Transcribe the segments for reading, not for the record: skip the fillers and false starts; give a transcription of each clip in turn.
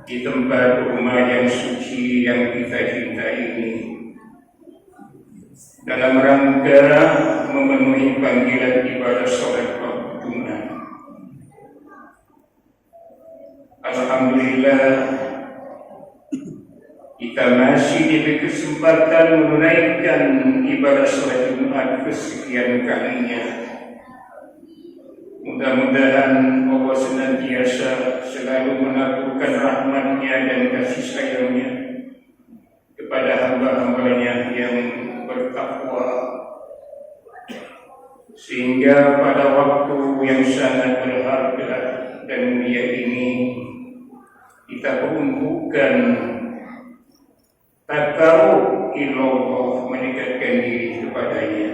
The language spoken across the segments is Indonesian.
di tempat rumah yang suci yang kita cintai ini, dalam rangka memenuhi panggilan ibadah sholat waktu Jumat. Alhamdulillah, kita masih diberi kesempatan menunaikan ibadah sholat Jumat kesekian kalinya. Mudah-mudahan Allah senantiasa selalu menaburkan rahmat-Nya dan kasih sayang-Nya kepada hamba-hambanya yang bertakwa, sehingga pada waktu yang sangat berharga dan mulia ini kita peruntukkan taqarrub ilallah, mendekatkan diri kepadanya.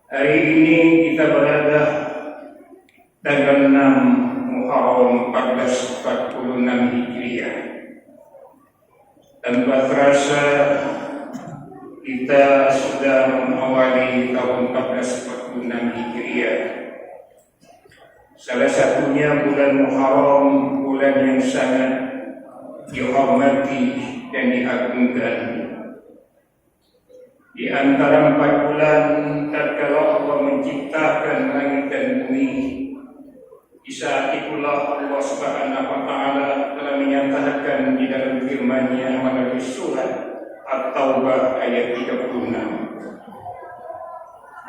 Hari ini kita berada tanggal 6 Muharram 1446 Hijriah. Tanpa terasa kita sudah mengawali tahun 1446 Hijriah. Salah satunya bulan Muharram, bulan yang sangat dihormati dan diagungkan. Di antara 4 bulan tatkala Allah menciptakan langit dan bumi, di saat itulah Allah Subhanahu wa taala telah menyatakan di dalam firman-Nya melalui surat At-Taubah ayat 36.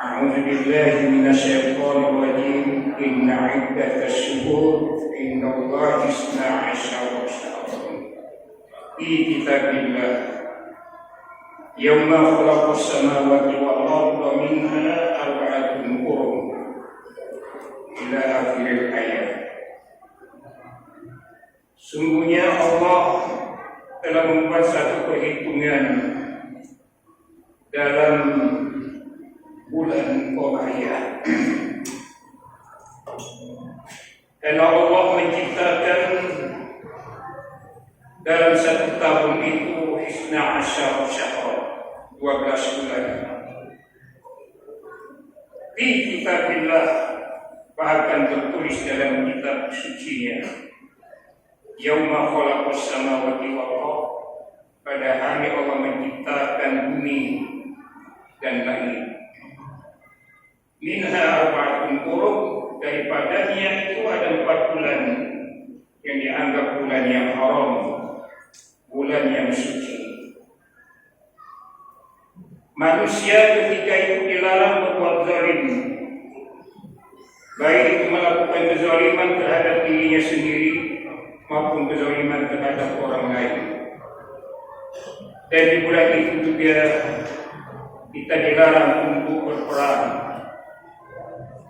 A'udzu billahi minasyaitonir rajim. Inna 'iddatash shuhur indallahi 12 syahran fi kitabillah Yawma khalaqas samawati wal arda minha arba'atun hurum ila akhiril ayat. Sungguhnya Allah telah membuat satu perhitungan dalam bulan Qamariah. Dan Allah menciptakan dalam satu tahun itu 12 syahran, 12 bulan. Di kitabillah, bahkan tertulis dalam kitab suci-Nya, Yauma khalaqas samawati wal ardh, pada hari Allah menciptakan bumi dan langit. Minha arba'atun hurum, daripadanya itu ada 4 bulan yang dianggap bulan yang haram, bulan yang suci. Manusia ketika itu dilarang berbuat zalim, baik itu melakukan kezaliman terhadap dirinya sendiri maupun kezaliman terhadap orang lain. Dan di bulan itu juga kita dilarang untuk berperang.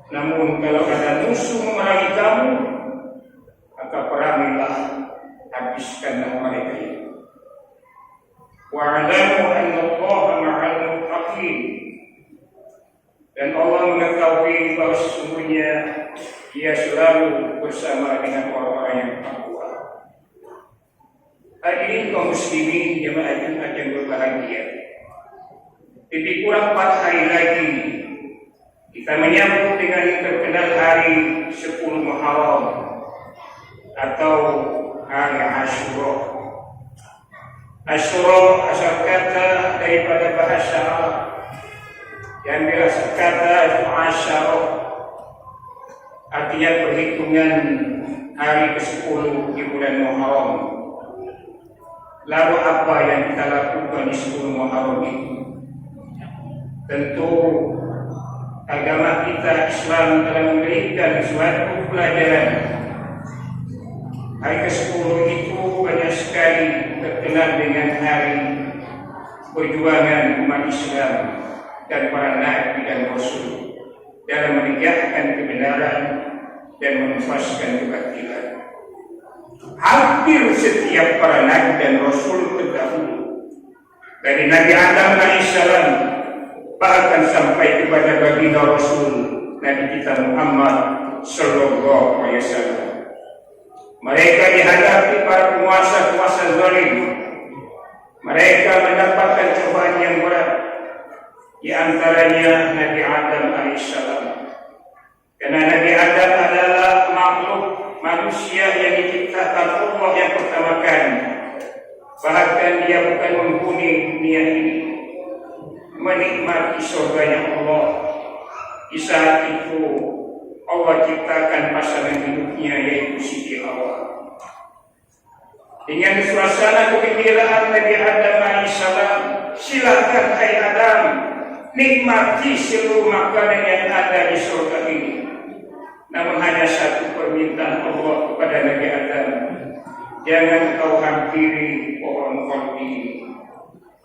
Namun kalau ada musuh memerangi kamu, maka perangilah, habiskanlah mereka itu. Wa'alamu anna Allaha ma'al muttaqin, dan Allah mengetahui bahwa sesungguhnya Dia selalu bersama dengan orang-orang yang takwa. Hadirin kaum muslimin jemaah Jumat yang berbahagia, lebih kurang 4 hari lagi kita menyambut dengan terkenal hari 10 Muharram atau hari Asyura. Asyura asal kata daripada bahasa Arab yang berasal kata Asyara, artinya perhitungan hari ke-10 di bulan Muharram. Lalu apa yang kita lakukan di 10 Muharram itu? Tentu agama kita Islam telah memberikan suatu pelajaran. Hari ke-10 itu banyak sekali terkenal dengan hari perjuangan umat Islam dan para nabi dan rasul dalam menegakkan kebenaran dan menuntaskan kebatilan. Hampir setiap para nabi dan rasul terdahulu, dari Nabi Adam alaihissalam bahkan sampai kepada baginda Rasul Nabi kita Muhammad sallallahu alaihi wasallam, mereka dihadapi para penguasa-penguasa zalim. Mereka mendapatkan cobaan yang berat, di antaranya Nabi Adam alaihissalam. Karena Nabi Adam adalah makhluk manusia yang diciptakan Allah yang pertama kali. Bahkan dia bukan menghuni dunia ini, menikmati surganya Allah. Di saat itu Allah ciptakan pasangan hidupnya, yaitu Siti Hawa. Dengan suasana kegembiraan Nabi Adam alaihissalam, silakan hai Adam, nikmati seluruh makanan yang ada di surga ini. Namun hanya satu permintaan Allah kepada Nabi Adam, jangan kau hampiri pohon korbi.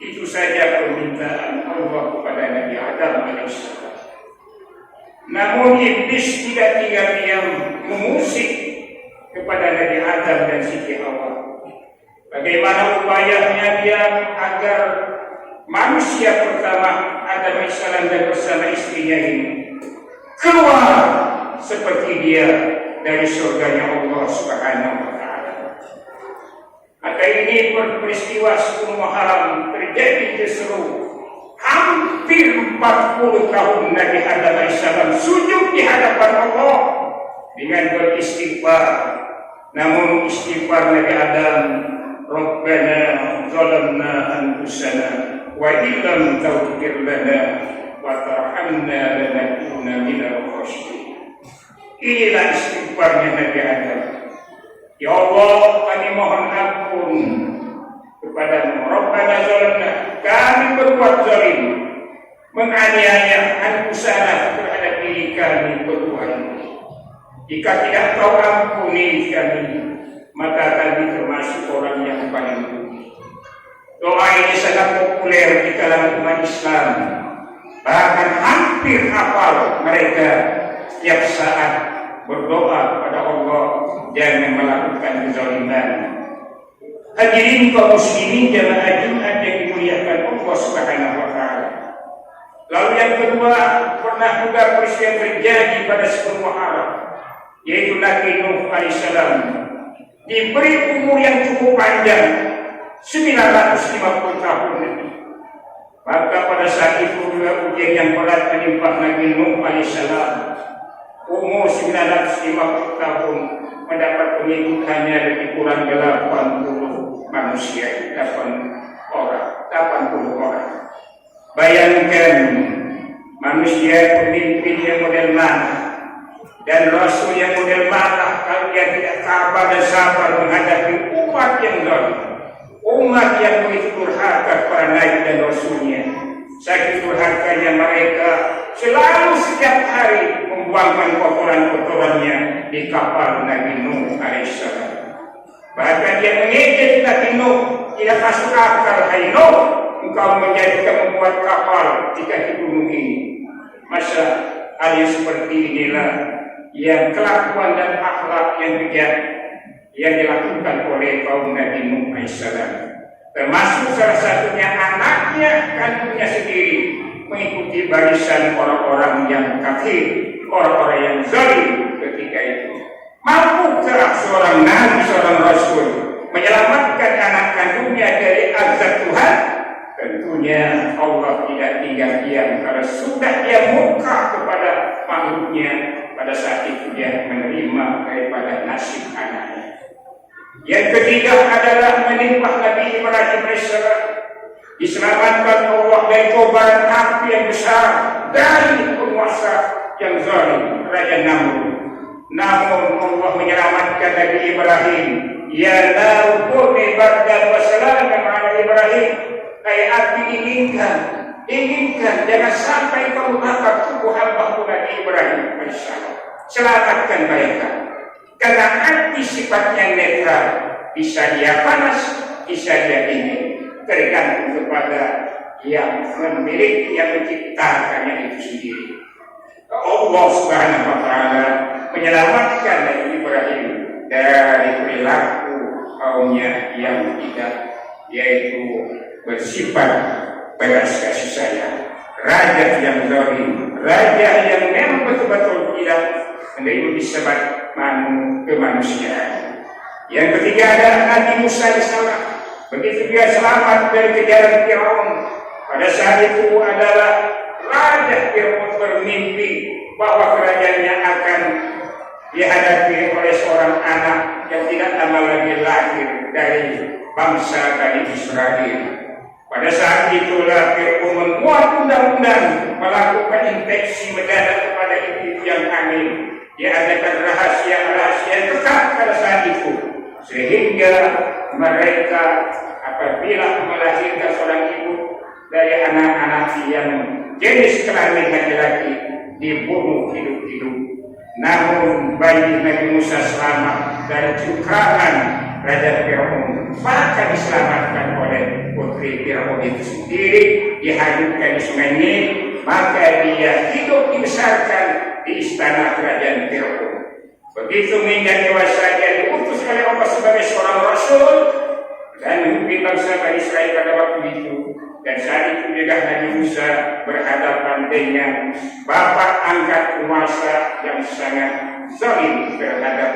Itu saja permintaan Allah kepada Nabi Adam alaihissalam. Namun iblis tidak tinggal diam, mengusik kepada Nabi Adam dan Siti Hawa. Bagaimana upayanya dia agar manusia pertama Adam alaihissalam dan bersama istrinya ini keluar seperti dia dari surganya Allah Subhanahu wa Ta'ala. Maka ini peristiwa 10 Muharram terjadi justru hampir 40 tahun Nabi Adam alaihissalam sujud di hadapan Allah dengan beristighfar. Namun istighfar Nabi Adam, Rabbana zalamna anfusana wa illam taghfir lana wa tarhamna lanakunanna minal khasirin. Inilah istighfarnya Nabi Adam. Ya Allah, kami mohon ampun kepada-Mu. Rabbana zalamna, kami berbuat zalim, menganiaya anfusana terhadap diri kami berdua ini. Jika tidak Kau ampuni kami, maka kami termasuk orang yang paling rugi. Doa ini sangat populer di kalangan umat Islam. Bahkan hampir hafal mereka setiap saat berdoa kepada Allah jangan melakukan kezaliman. Hadirin kaum muslimin jamaah Jumat yang dimuliakan Allah Subhanahu wa Ta'ala. Lalu yang kedua, pernah juga peristiwa terjadi pada 10 Muharram, yaitu Nabi Nuh alaihissalam diberi umur yang cukup panjang, 950 tahun lebih. Maka pada saat itu juga ujian yang berat menimpa Nabi Nuh alaihissalam. Umur 950 tahun, mendapat pengikut hanya lebih kurang 80 manusia, 80 orang. Bayangkan manusia pemimpin yang model mana dan rasul yang model mana kalau dia tidak sabar dan sabar menghadapi umat yang zalim, umat yang begitu durhaka kepada Nabi dan Rasulnya. Saking durhakanya mereka selalu setiap hari membuangkan kotoran-kotorannya di kapal Nabi Nuh alaihissalam. Bahkan dia mengejek Nabi Nuh, tidak masuk akal, hai Nuh, engkau membuat kapal jika di gunung ini. Masa hal yang seperti inilah yang kelakuan dan akhlak yang bejat yang dilakukan oleh kaum Nabi Nuh alaihissalam. Termasuk salah satunya anaknya kandungnya sendiri mengikuti barisan orang-orang yang kafir, orang-orang yang zalim ketika itu. Mampukah seorang nabi, seorang rasul menyelamatkan anak kandungnya dari azab Tuhan? Tentunya Allah tidak tinggal diam karena sudah dia murka kepada makhluknya. Pada saat itu dia menerima daripada nasib anaknya. Yang ketiga adalah menimpa Nabi Ibrahim alaihissalam, diselamatkan Allah dari kobaran api yang besar dari penguasa yang zalim, Raja Namrud. Namun Allah menyelamatkan Nabi Ibrahim. Ya naukuni bardan wa salaman ala Ibrahim. Hai api inginkan jangan sampai kamu bakar tubuh hamba Nabi Ibrahim alaihissalam. Selamatkan mereka. Karena api sifatnya netral, bisa dia panas, bisa dia dingin, tergantung kepada yang memiliki, yang menciptakannya itu sendiri. Allah Subhanahu wa Ta'ala menyelamatkan Nabi Ibrahim dari perilaku kaumnya yang tidak, yaitu bersifat belas kasih sayang, raja yang zalim, raja yang memang betul-betul tidak menerima disebut kemanusiaan. Yang ketiga adalah Nabi Musa alaihissalam. Begitu dia selamat dari kejaran Firaun. Pada saat itu adalah Raja Firaun bermimpi bahwa kerajaannya akan dihadapi oleh seorang anak yang tidak lama lagi lahir dari bangsa Bani Israel. Pada saat itulah Fir'aun membuat undang-undang melakukan inspeksi mendadak kepada ibu yang hamil. Dia adakan rahasia tetap pada saat itu, sehingga mereka apabila melahirkan seorang ibu dari anak-anak yang jenis kelamin laki-laki dibunuh hidup-hidup. Namun bayi Nabi Musa selamat dari cengkraman Raja Fir'aun, maka diselamatkan oleh putri Fir'aun itu sendiri, dihanyutkan di sungai Nil, maka dia hidup dibesarkan di istana kerajaan Fir'aun. Begitu menjadi dewasa, dia diutus oleh Allah sebagai seorang rasul dan memimpin bangsa Bani Israel pada waktu itu. Dan saat itu juga Nabi Musa berhadapan dengan bapak angkat penguasa yang sangat zalim terhadap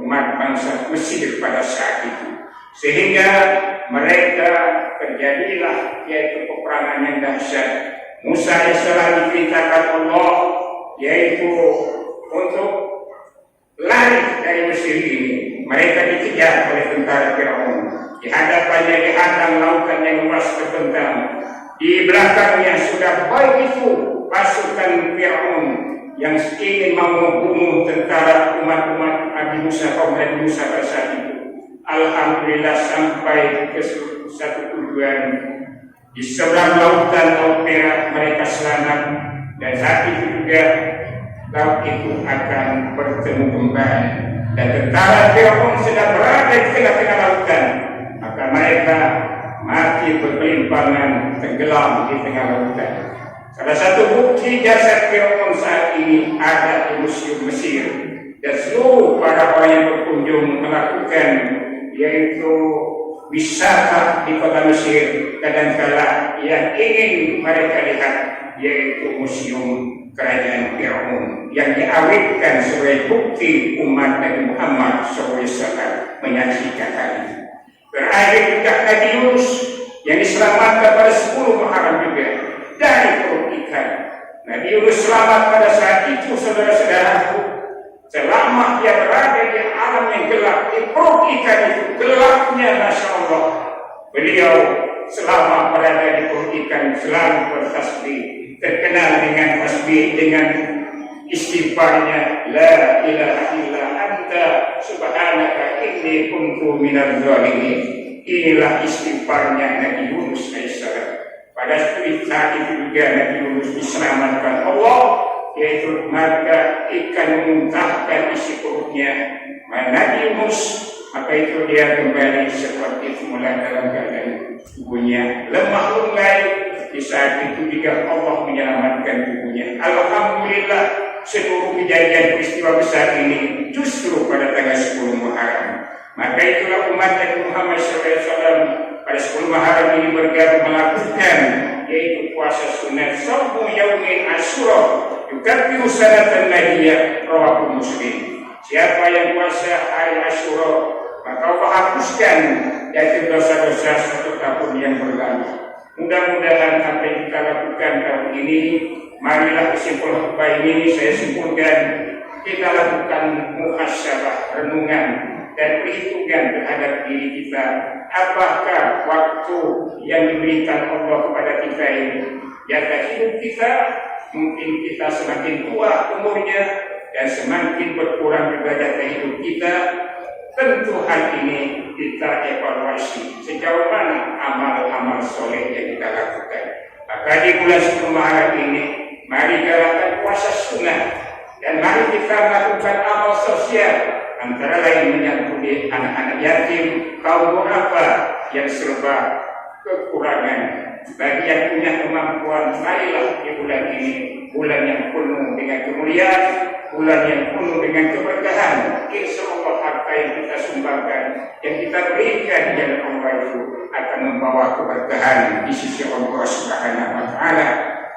umat bangsa Mesir pada saat itu, sehingga mereka terjadilah yaitu peperangan yang dahsyat. Musa AS diperintahkan Allah yaitu untuk lari dari Mesir ini. Mereka dikejar oleh tentara Fir'aun. Di hadapannya dihadang lautan yang luas terbentang. Di belakangnya sudah begitu pasukan Fir'aun yang ingin mau membunuh tentara umat-umat Nabi Musa, kaum Nabi Musa pada saat itu. Alhamdulillah sampai ke satu tujuan di seberang lautan Laut Merah mereka selamat, dan saat itu juga laut itu akan bertemu kembali dan tentara Fir'aun sedang berada di tengah-tengah lautan, maka mereka mati berkelimpangan tenggelam di tengah lautan. Salah satu bukti jasad Fir'aun saat ini ada di Museum Mesir, dan seluruh para orang yang berkunjung melakukan yaitu wisata di kota Mesir kadangkala yang ingin mereka lihat yaitu museum kerajaan Fir'aun yang diawetkan sebagai bukti umat Nabi Muhammad SAW menyaksikan hal ini. Berakhir juga Nabi Yunus yang diselamatkan pada 10 Muharram juga dari perut ikan. Nabi Yunus selamat pada saat itu, saudara-saudaraku, selama dia berada di alam yang gelap, di perut ikan itu gelapnya, Masya Allah. Beliau selama berada di perut ikan selalu bertasbih, terkenal dengan tasbih, dengan istighfarnya, la ilaha illa anta subhanaka inni kuntu minadz zalimin. Inilah istighfarnya Nabi Yunus AS. Pada saat itu juga Nabi Yunus diselamatkan Allah, yaitu maka ikan memuntahkan isi perutnya Nabi Yunus, maka itu dia kembali seperti semula dalam keadaan tubuhnya lemah lunglai. Di saat itu juga Allah menyelamatkan tubuhnya. Alhamdulillah, seluruh kejadian peristiwa besar ini justru pada tanggal 10 Muharram. Maka itulah umat Nabi Muhammad SAW pada 10 Muharram ini bergabung melakukan yaitu puasa sunat Shaumu Yaumin Asyura yukaffiru sanatan madiyah, rawahu Muslim. Siapa yang puasa hari Asyura, maka Allah hapuskan yaitu dosa-dosa 1 tahun yang berlalu. Mudah-mudahan apa yang kita lakukan tahun ini, marilah kesimpulan khutbah ini saya simpulkan, kita lakukan muhasabah, renungan dan perhitungan terhadap diri kita. Apakah waktu yang diberikan Allah kepada kita ini, jatah hidup kita, mungkin kita semakin tua umurnya dan semakin berkurang juga jatah hidup kita. Tentu hal ini kita evaluasi sejauh mana amal-amal soleh yang kita lakukan. Maka di bulan 10 Muharram ini, mari galakan puasa sunnah dan mari kita melakukan amal sosial, antara lain menyantuni anak-anak yatim, kaum duafa yang serba kekurangan. Bagi yang punya kemampuan, marilah di bulan ini, bulan yang penuh dengan kemuliaan, bulan yang penuh dengan keberkahan. Insya Allah harta yang kita sumbangkan, yang kita berikan di jalan Allah itu akan membawa keberkahan di sisi Allah Subhanahu wa Ta'ala.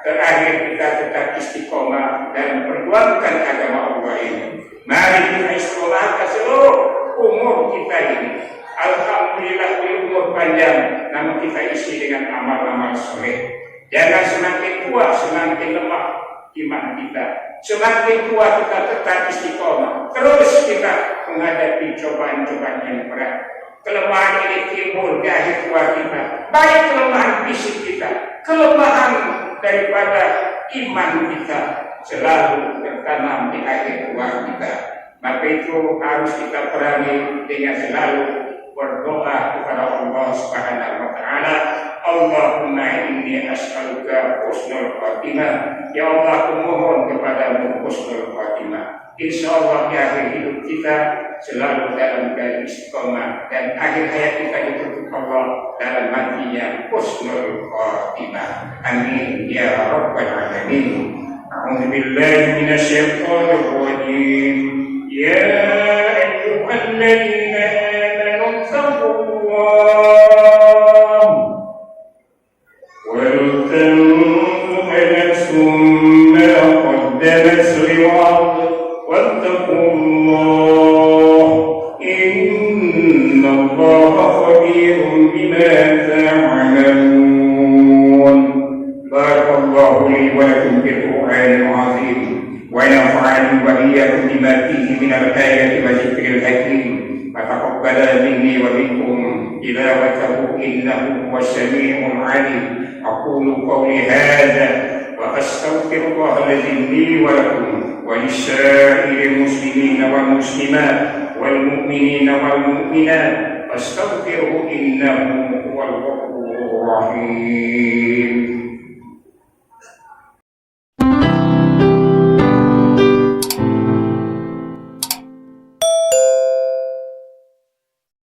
Terakhir, kita tetap istiqomah dalam perjuangkan agama Allah ini. Mari kita istiqomahkan seluruh umur kita ini. Alhamdulillah umur panjang, namun kita isi dengan amal-amal soleh. Jangan semakin tua semakin lemah. iman kita. Semakin kuat kita tetap istiqomah. Terus kita menghadapi cobaan-cobaan yang berat. Kelemahan ini timbul di akhir tua kita. Baik kelemahan fisik kita, kelemahan daripada iman kita selalu tertanam di akhir tua kita. Maka itu harus kita perangi dengan selalu berdoa kepada Allah Subhanahu wa taala. Allahumma inni as'aluka husnul khatimah. Ya Allah, aku mohon kepadamu husnul khatimah. Insyaallah di akhir hidup kita selalu dalam keadaan istiqomah dan akhir hayat kita ditutup Allah dalam mati yang husnul khatimah. Amin ya rabbal alamin. A'udzu billahi minasyaitonir rajim. Ya ayyuhalladzina amanu taqullah wal tanzur nafsum ma qaddamat lighad wattaqu Allah innallaha khabirun bima ta'malun. Barakallahu li wa lakum bil Qur'anil azim wa nafa'ani wa iyyakum bima fihi min al-ayati wa dzikril hakim. Fataqabbala minni wa minkum tilawatahu innahu huwas sami'ul 'alim. Aqulu qawli hadza wa astaghfirullaha alladzi li wa lakum ولسائر المسلمين والمسلمات والمؤمنين والمؤمنات فاستغفره إنه هو الغفور الرحيم.